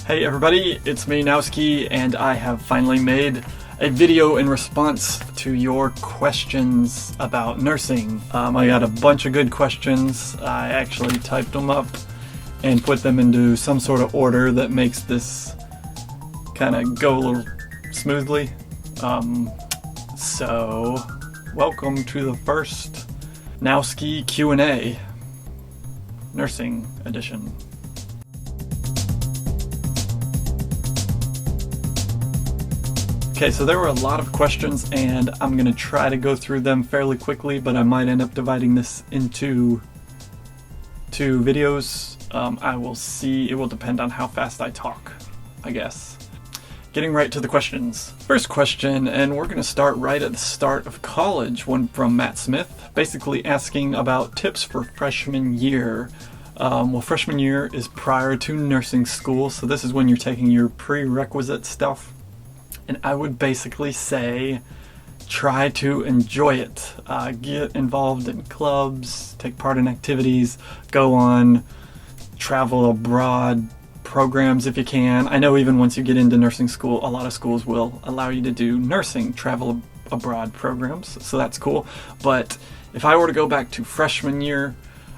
Hey everybody, it's me Nowski, and I have finally made a video in response to your questions about nursing. I got a bunch of good questions. I actually typed them up and put them into some sort of order that makes this kind of go a little smoothly. So welcome to the first Nowski Q&A, Nursing Edition. Okay, so there were a lot of questions, and I'm going to try to go through them fairly quickly, but I might end up dividing this into two videos. I will see. It will depend on how fast I talk, I guess. Getting right to the questions. First question, and we're going to start right at the start of college, one from Matt Smith, basically asking about tips for freshman year. Well, freshman year is prior to nursing school, so this is when you're taking your prerequisite stuff. And I would basically say try to enjoy it. Get involved in clubs, take part in activities, go on travel abroad programs if you can. I know even once you get into nursing school, a lot of schools will allow you to do nursing travel abroad programs, so that's cool. But if I were to go back to freshman year,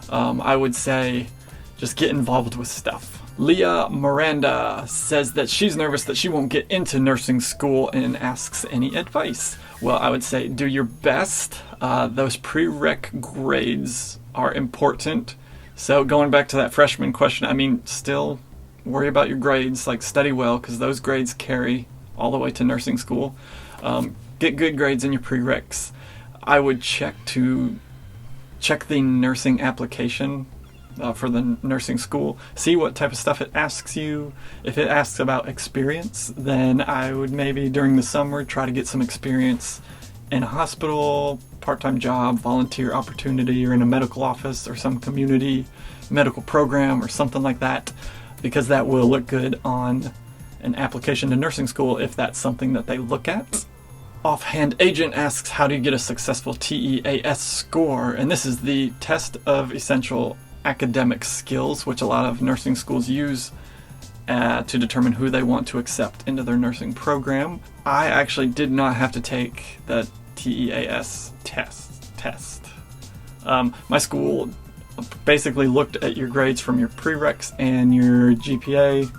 I would say just get involved with stuff. Leah Miranda says that she's nervous that she won't get into nursing school and asks any advice. Well, I would say do your best. Those prereq grades are important. So going back to that freshman question, I mean, still worry about your grades, like study well, because those grades carry all the way to nursing school. Get good grades in your prereqs. I would check the nursing application for the nursing school. See what type of stuff it asks you. If it asks about experience, then I would maybe during the summer try to get some experience in a hospital, part-time job, volunteer opportunity, or in a medical office or some community medical program or something like that, because that will look good on an application to nursing school if that's something that they look at. Offhand Agent asks, how do you get a successful TEAS score? And this is the test of essential academic skills, which a lot of nursing schools use to determine who they want to accept into their nursing program. I actually did not have to take the TEAS test. My school basically looked at your grades from your prereqs and your GPA.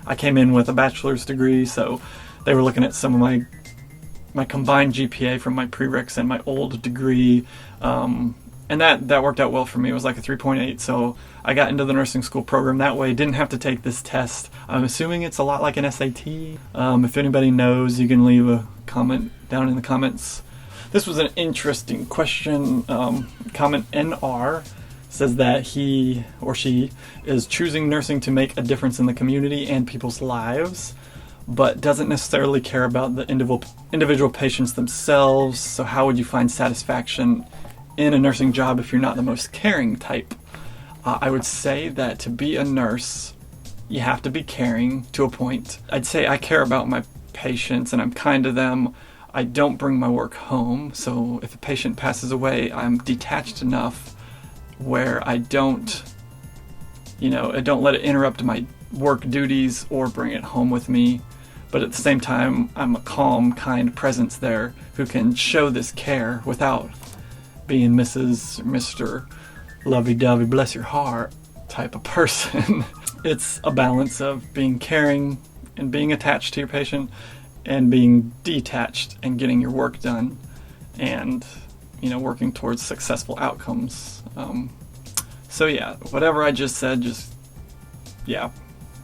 I came in with a bachelor's degree, so they were looking at some of my combined GPA from my prereqs and my old degree. And that worked out well for me. It was like a 3.8, so I got into the nursing school program that way. Didn't have to take this test. I'm assuming it's a lot like an SAT. If anybody knows, you can leave a comment down in the comments. This was an interesting question. Comment NR says that he or she is choosing nursing to make a difference in the community and people's lives, but doesn't necessarily care about the individual patients themselves. So how would you find satisfaction in a nursing job if you're not the most caring type? I would say that to be a nurse, you have to be caring to a point. I'd say I care about my patients and I'm kind to them. I don't bring my work home, so if a patient passes away, I'm detached enough where I don't let it interrupt my work duties or bring it home with me. But at the same time, I'm a calm, kind presence there who can show this care without being Mrs. or Mr. lovey-dovey, bless your heart type of person. It's a balance of being caring and being attached to your patient and being detached and getting your work done and, working towards successful outcomes. So yeah, whatever I just said,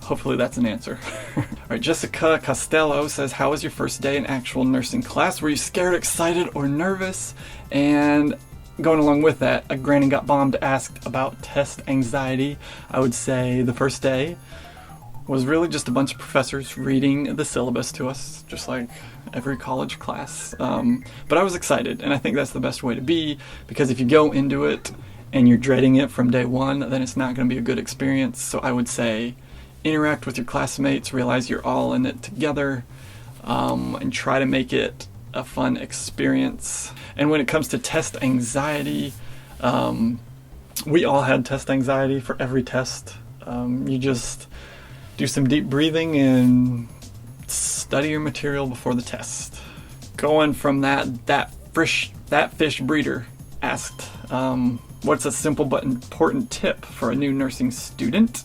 hopefully that's an answer. All right, Jessica Costello says, how was your first day in actual nursing class? Were you scared, excited, or nervous? And going along with that, a Granny Got Bombed asked about test anxiety. I would say the first day was really just a bunch of professors reading the syllabus to us, just like every college class. But I was excited, and I think that's the best way to be, because if you go into it and you're dreading it from day one, then it's not going to be a good experience. So I would say interact with your classmates, realize you're all in it together, and try to make it a fun experience. And when it comes to test anxiety, we all had test anxiety for every test. You just do some deep breathing and study your material before the test. Going from that fish breeder asked, what's a simple but important tip for a new nursing student?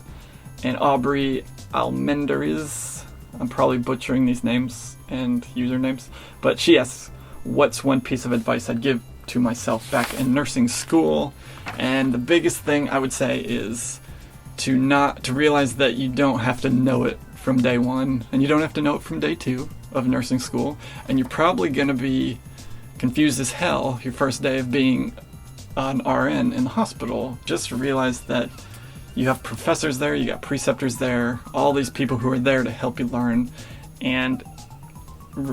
And Aubrey Almendariz, I'm probably butchering these names and usernames, but she asks, what's one piece of advice I'd give to myself back in nursing school? And the biggest thing I would say is to realize that you don't have to know it from day one, and you don't have to know it from day two of nursing school, and you're probably going to be confused as hell your first day of being an RN in the hospital. Just realize that you have professors there, you got preceptors there, all these people who are there to help you learn. And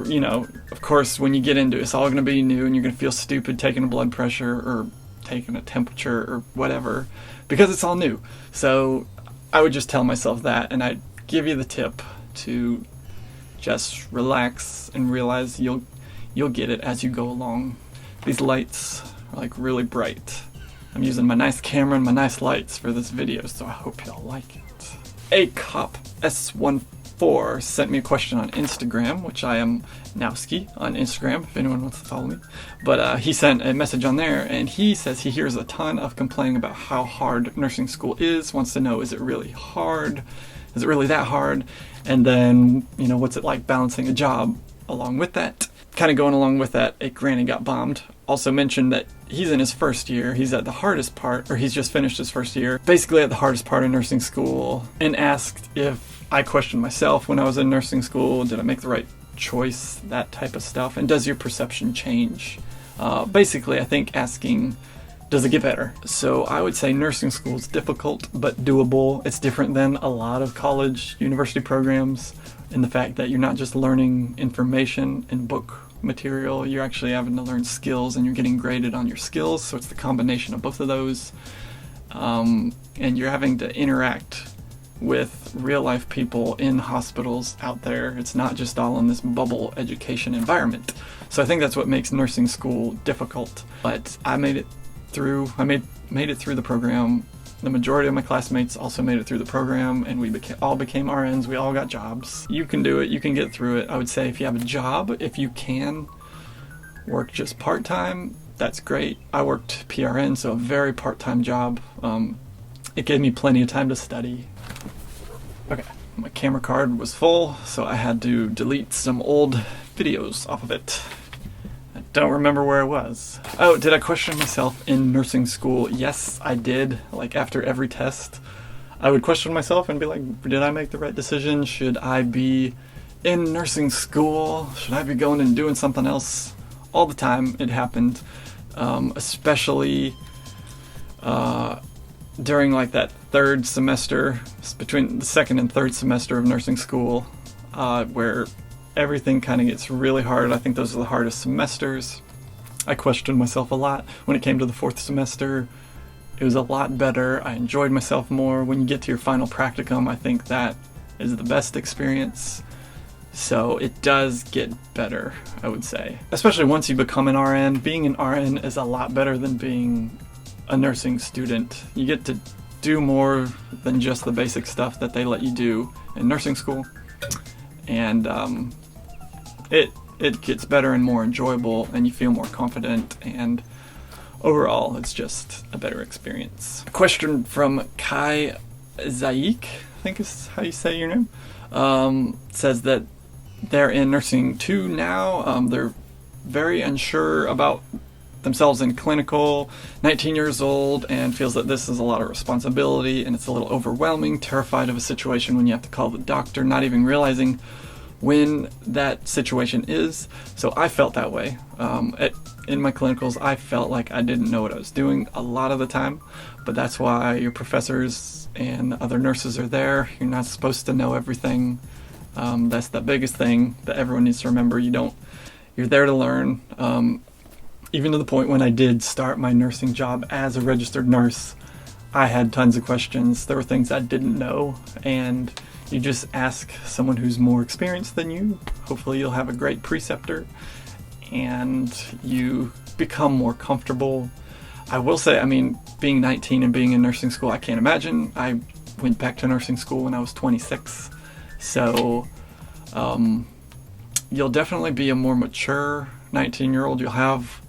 you know, of course, when you get into it, it's all going to be new, and you're going to feel stupid taking a blood pressure or taking a temperature or whatever, because it's all new. So I would just tell myself that, and I'd give you the tip to just relax and realize you'll get it as you go along. These lights are like really bright. I'm using my nice camera and my nice lights for this video, so I hope y'all like it. ACOP S14 sent me a question on Instagram, which I am Nowski on Instagram, if anyone wants to follow me. But he sent a message on there, and he says he hears a ton of complaining about how hard nursing school is, wants to know, is it really hard? Is it really that hard? And then, you know, what's it like balancing a job along with that? Kind of going along with that, a granny got bombed. Also mentioned that he's in his first year. He's at the hardest part, or he's just finished his first year, basically at the hardest part of nursing school, and asked if I questioned myself when I was in nursing school. Did I make the right choice? That type of stuff. And does your perception change? Basically, I think asking, does it get better? So I would say nursing school is difficult but doable. It's different than a lot of college, university programs in the fact that you're not just learning information and book material, you're actually having to learn skills, and you're getting graded on your skills. So it's the combination of both of those. And you're having to interact with real life people in hospitals out there. It's not just all in this bubble education environment. So I think that's what makes nursing school difficult. But I made it through. I made it through the program. The majority of my classmates also made it through the program, and we all became RNs. We all got jobs. You can do it. You can get through it. I would say if you have a job, if you can work just part-time, that's great. I worked PRN, so a very part-time job. It gave me plenty of time to study. Okay, my camera card was full, so I had to delete some old videos off of it. I don't remember where I was. Oh, did I question myself in nursing school? Yes, I did. Like after every test, I would question myself and be like, did I make the right decision? Should I be in nursing school? Should I be going and doing something else? All the time it happened, especially during like that third semester, between the second and third semester of nursing school, where everything kind of gets really hard. I think those are the hardest semesters. I questioned myself a lot. When it came to the fourth semester, it was a lot better. I enjoyed myself more. When you get to your final practicum, I think that is the best experience. So it does get better, I would say. Especially once you become an RN. Being an RN is a lot better than being a nursing student. You get to do more than just the basic stuff that they let you do in nursing school. And it gets better and more enjoyable, and you feel more confident, and overall it's just a better experience. A question from Kai Zaik, I think is how you say your name, says that they're in nursing 2 now. They're very unsure about themselves in clinical, 19 years old, and feels that this is a lot of responsibility and it's a little overwhelming, terrified of a situation when you have to call the doctor, not even realizing when that situation is. So I felt that way. In my clinicals, I felt like I didn't know what I was doing a lot of the time, but that's why your professors and other nurses are there. You're not supposed to know everything. That's the biggest thing that everyone needs to remember. You're there to learn. Even to the point when I did start my nursing job as a registered nurse, I had tons of questions. There were things I didn't know, and you just ask someone who's more experienced than you. Hopefully you'll have a great preceptor, and you become more comfortable. I will say, I mean, being 19 and being in nursing school, I can't imagine. I went back to nursing school when I was 26. So you'll definitely be a more mature 19-year-old. You'll have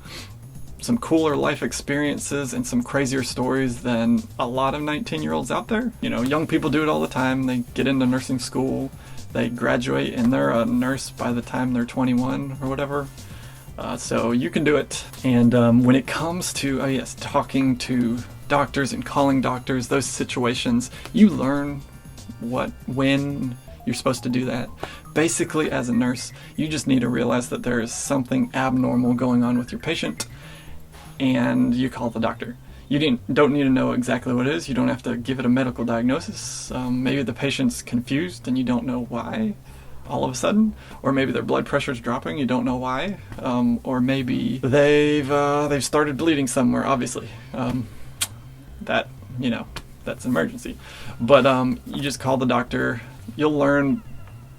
some cooler life experiences and some crazier stories than a lot of 19-year-olds out there. You know, young people do it all the time. They get into nursing school, they graduate, and they're a nurse by the time they're 21 or whatever. So you can do it. And when it comes to, talking to doctors and calling doctors, those situations, you learn when you're supposed to do that. Basically, as a nurse, you just need to realize that there is something abnormal going on with your patient, and you call the doctor. You don't need to know exactly what it is. You don't have to give it a medical diagnosis. Maybe the patient's confused and you don't know why all of a sudden, or maybe their blood pressure's dropping, you don't know why, or maybe they've started bleeding somewhere, obviously. That's an emergency. But you just call the doctor. You'll learn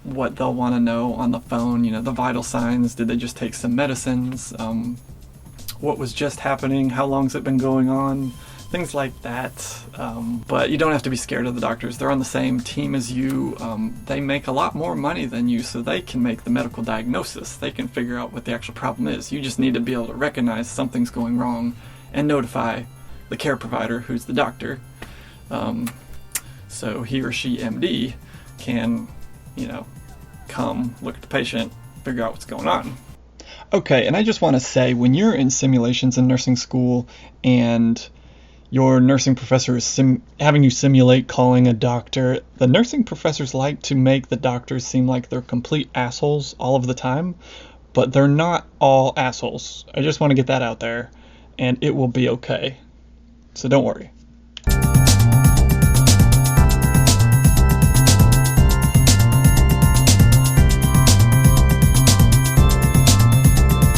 what they'll want to know on the phone, the vital signs. Did they just take some medicines? What was just happening? How long's it been going on? Things like that. But you don't have to be scared of the doctors. They're on the same team as you. They make a lot more money than you, so they can make the medical diagnosis. They can figure out what the actual problem is. You just need to be able to recognize something's going wrong and notify the care provider, who's the doctor. So he or she, MD, can, come look at the patient, figure out what's going on. Okay, and I just want to say, when you're in simulations in nursing school and your nursing professor is having you simulate calling a doctor, the nursing professors like to make the doctors seem like they're complete assholes all of the time, but they're not all assholes. I just want to get that out there, and it will be okay. So don't worry.